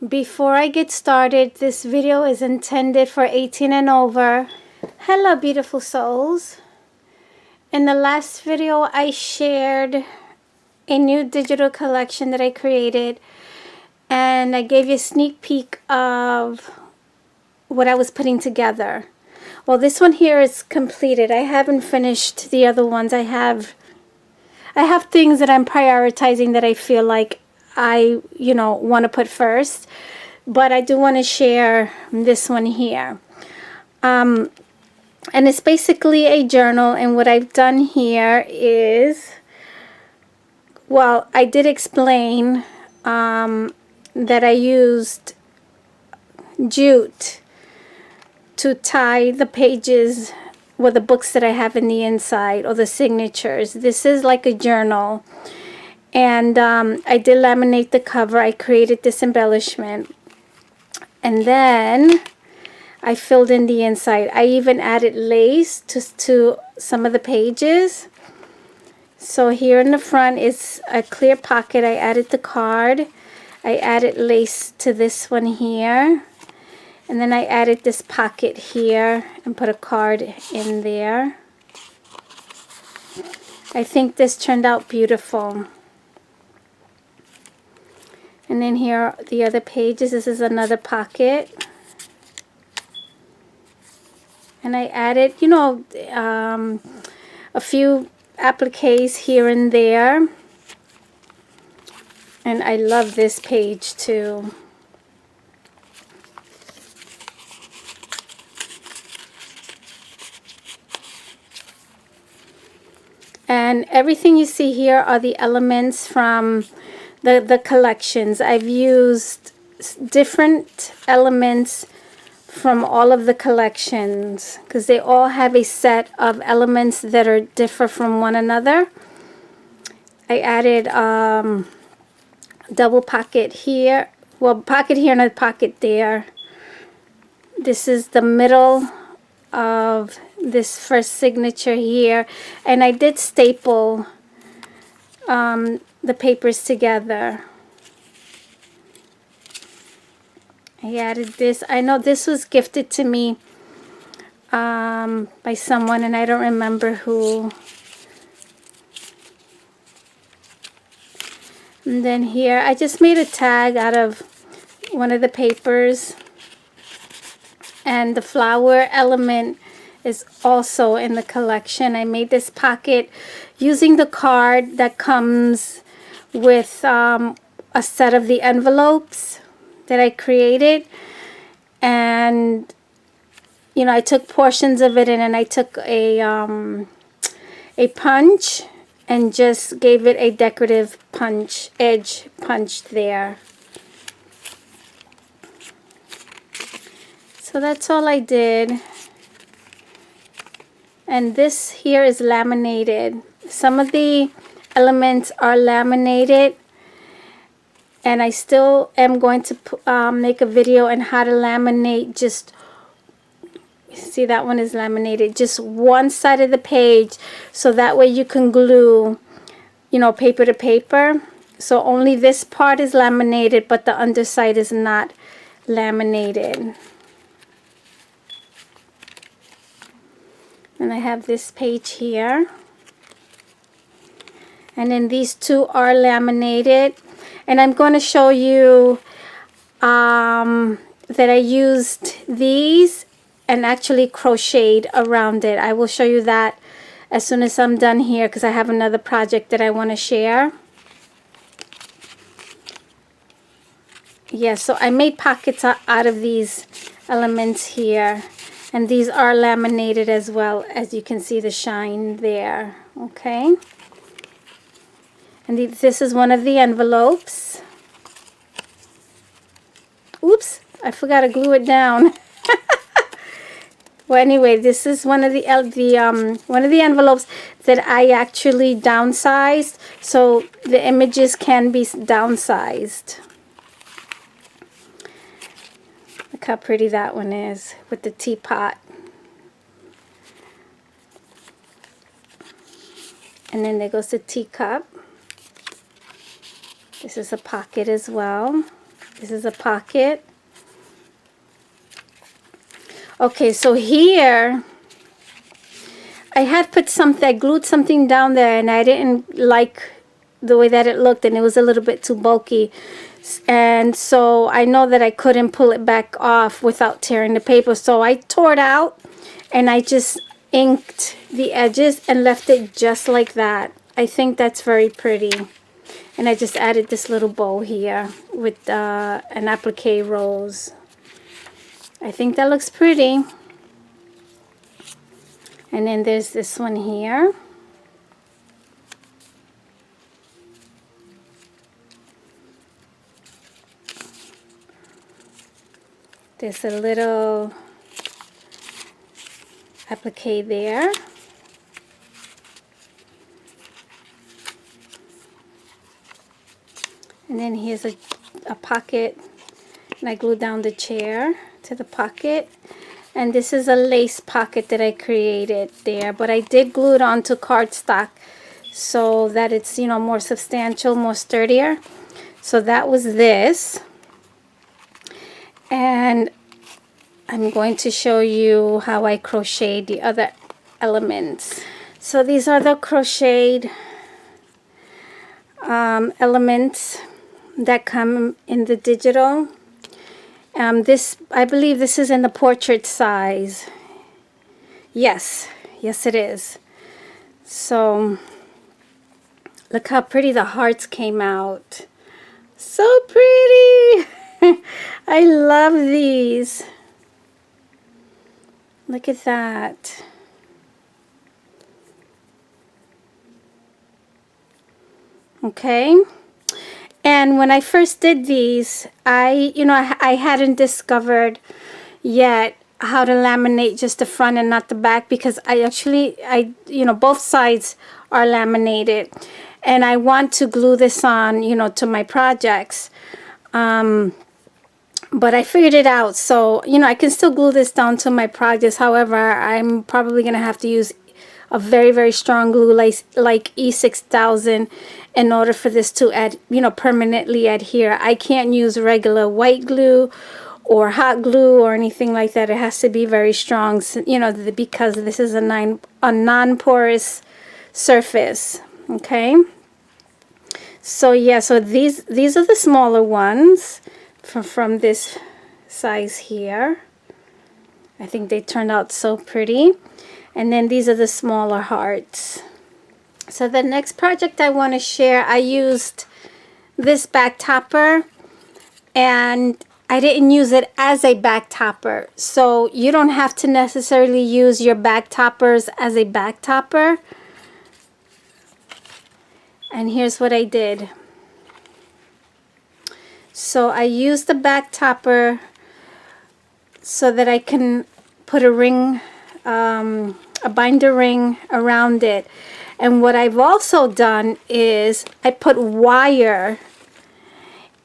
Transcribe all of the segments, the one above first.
Before I get started, this video is intended for 18 and over. Hello, beautiful souls. In the last video, I shared a new digital collection that I created, and I gave you a sneak peek of what I was putting together. Well, this one here is completed. I haven't finished the other ones. I have things that I'm prioritizing that I feel like I want to put first, but I do want to share this one here. And it's basically a journal, and what I've done here is, well, I did explain that I used jute to tie the pages with the books that I have in the inside, or the signatures. This is like a journal, and I did laminate the cover. I created this embellishment, and then I filled in the inside. I even added lace to some of the pages. So here in the front is a clear pocket. I added the card. I added lace to this one here. And then I added this pocket here and put a card in there. I think this turned out beautiful. And then here are the other pages. This is another pocket. And I added, a few appliques here and there. And I love this page too. And everything you see here are the elements from the collections. I've used different elements from all of the collections because they all have a set of elements that are differ from one another. I added double pocket here, well, pocket here and a pocket there. This is the middle of this first signature here, and I did staple the papers together. I added this. I know this was gifted to me by someone, and I don't remember who. And then here I just made a tag out of one of the papers, and the flower element is also in the collection. I made this pocket using the card that comes with a set of the envelopes that I created. And I took portions of it, and I took a punch and just gave it a decorative punch, edge punch there. So that's all I did. And this here is laminated. Some of the elements are laminated, and I still am going to make a video on how to laminate just, see, that one is laminated, just one side of the page, so that way you can glue, paper to paper. So only this part is laminated, but the underside is not laminated. And I have this page here, and then these two are laminated, and I'm going to show you that I used these and actually crocheted around it. I will show you that as soon as I'm done here, because I have another project that I want to share. Yeah, so I made pockets out of these elements here. And these are laminated as well, as you can see the shine there. Okay. And this is one of the envelopes. Oops, I forgot to glue it down. Well, anyway, this is one of the envelopes that I actually downsized, so the images can be downsized. Look how pretty that one is with the teapot. And then there goes the teacup. This is a pocket as well. This is a pocket. Okay, so here I had put something, I glued something down there, and I didn't like the way that it looked, and it was a little bit too bulky. And so I know that I couldn't pull it back off without tearing the paper, so I tore it out and I just inked the edges and left it just like that. I think that's very pretty. And I just added this little bow here with an applique rose. I think that looks pretty. And then there's this one here. There's a little applique there. And then here's a pocket, and I glued down the chair to the pocket. And this is a lace pocket that I created there, but I did glue it onto cardstock so that it's, you know, more substantial, more sturdier. So that was this. And I'm going to show you how I crocheted the other elements. So these are the crocheted elements that come in the digital. This, I believe this is in the portrait size. Yes it is. So look how pretty the hearts came out. So pretty. I love these. Look at that. Okay. And when I first did these, I hadn't discovered yet how to laminate just the front and not the back, because both sides are laminated, and I want to glue this on, to my projects. But I figured it out, so, I can still glue this down to my projects. However, I'm probably going to have to use a very, very strong glue like E6000 in order for this to permanently adhere. I can't use regular white glue or hot glue or anything like that. It has to be very strong, because this is a non-porous surface. Okay. So yeah, so these are the smaller ones from this size here. I think they turned out so pretty. And then these are the smaller hearts. So the next project I want to share, I used this back topper, and I didn't use it as a back topper. So you don't have to necessarily use your back toppers as a back topper. And here's what I did. So I used the back topper so that I can put a ring, a binder ring around it. And what I've also done is I put wire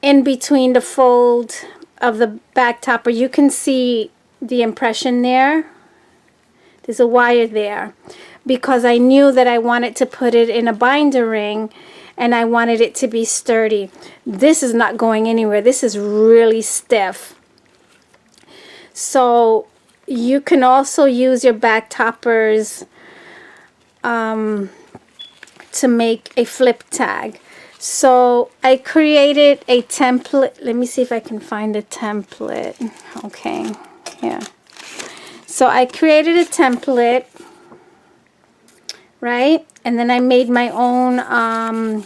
in between the fold of the back topper. You can see the impression there. There's a wire there because I knew that I wanted to put it in a binder ring and I wanted it to be sturdy. This is not going anywhere. This is really stiff. So you can also use your back toppers to make a flip tag. So I created a template. Let me see if I can find a template. Okay, yeah. So I created a template, right? And then I made my own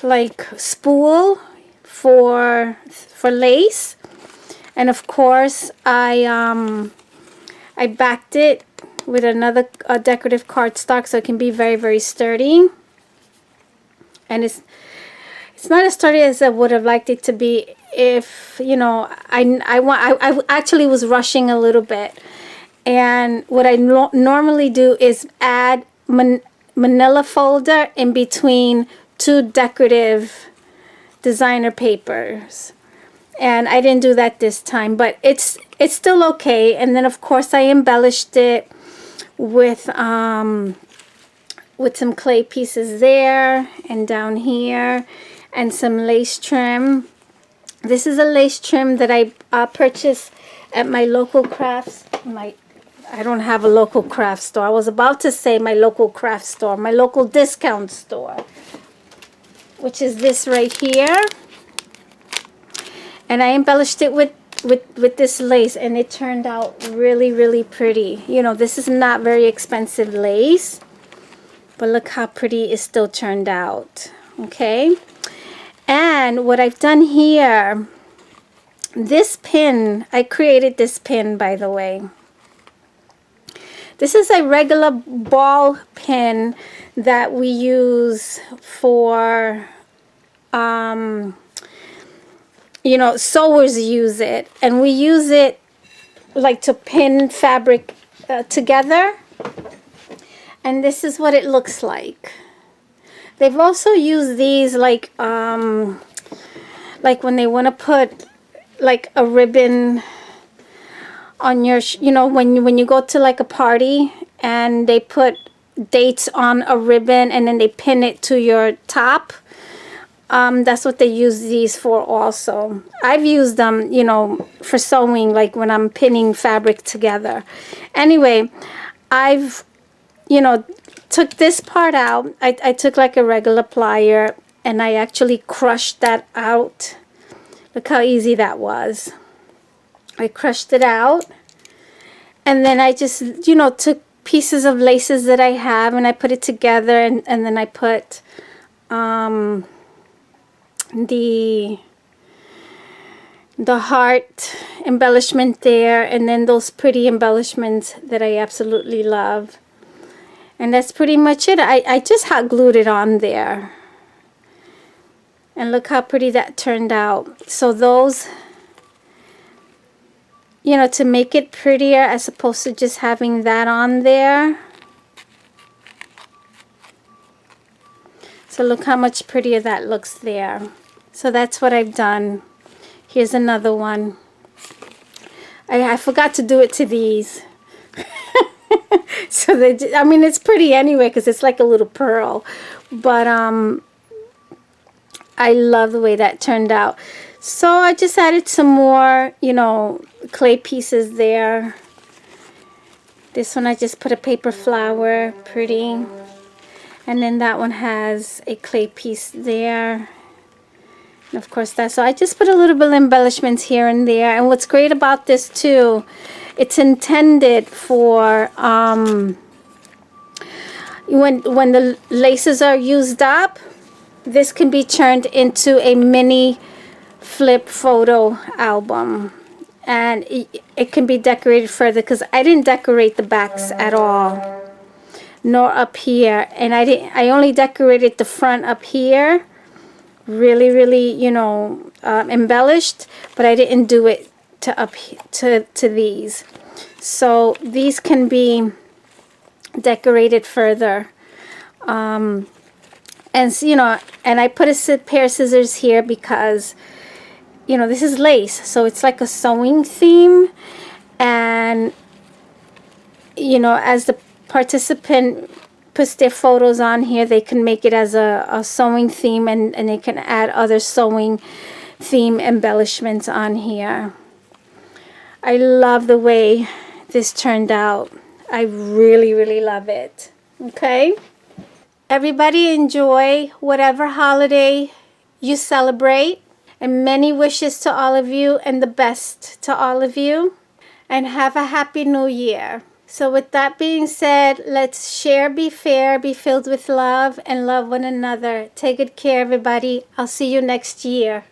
like spool for lace. And of course I backed it with another decorative cardstock so it can be very, very sturdy. And it's not as sturdy as I would have liked it to be if, I actually was rushing a little bit. And what I normally do is add manila folder in between two decorative designer papers. And I didn't do that this time, but it's still okay. And then of course I embellished it with some clay pieces there and down here. and some lace trim. This is a lace trim that I purchased at my local crafts. I don't have a local craft store. I was about to say my local craft store, my local discount store, which is this right here. And I embellished it with this lace, and it turned out really, really pretty. You know, this is not very expensive lace, but look how pretty it still turned out. Okay. And what I've done here, this pin, I created this pin, by the way. This is a regular ball pin that we use for, you know, sewers use it. And we use it like to pin fabric together. And this is what it looks like. They've also used these like when they want to put like a ribbon on your, you know, when you go to like a party and they put dates on a ribbon and then they pin it to your top. That's what they use these for also. I've used them, you know, for sewing, like when I'm pinning fabric together. Anyway, I've, you know, took this part out. I took like a regular plier and I actually crushed that out. Look how easy that was. I crushed it out, and then I just, you know, took pieces of laces that I have and I put it together, and then I put the heart embellishment there, and then those pretty embellishments that I absolutely love. And that's pretty much it. I just hot glued it on there. And look how pretty that turned out. So those, you know, to make it prettier as opposed to just having that on there. So look how much prettier that looks there. So that's what I've done. Here's another one. I forgot to do it to these. So they, I mean, it's pretty anyway because it's like a little pearl. But I love the way that turned out. So I just added some more, you know, clay pieces there. This one I just put a paper flower, pretty. And then that one has a clay piece there. And of course that, so I just put a little bit of embellishments here and there. And what's great about this too, it's intended for when the laces are used up, this can be turned into a mini flip photo album. And it can be decorated further, because I didn't decorate the backs at all, nor up here. And I only decorated the front up here, really, you know, embellished, but I didn't do it to up to these. So these can be decorated further. And you know, and I put a pair of scissors here because, you know, this is lace, so it's like a sewing theme. And you know, as the participant puts their photos on here, they can make it as a sewing theme, and they can add other sewing theme embellishments on here. I love the way this turned out. I really love it. Okay, everybody enjoy whatever holiday you celebrate, and many wishes to all of you, and the best to all of you, and have a happy new year. So with that being said, let's share, be fair, be filled with love, and love one another. Take good care, everybody. I'll see you next year.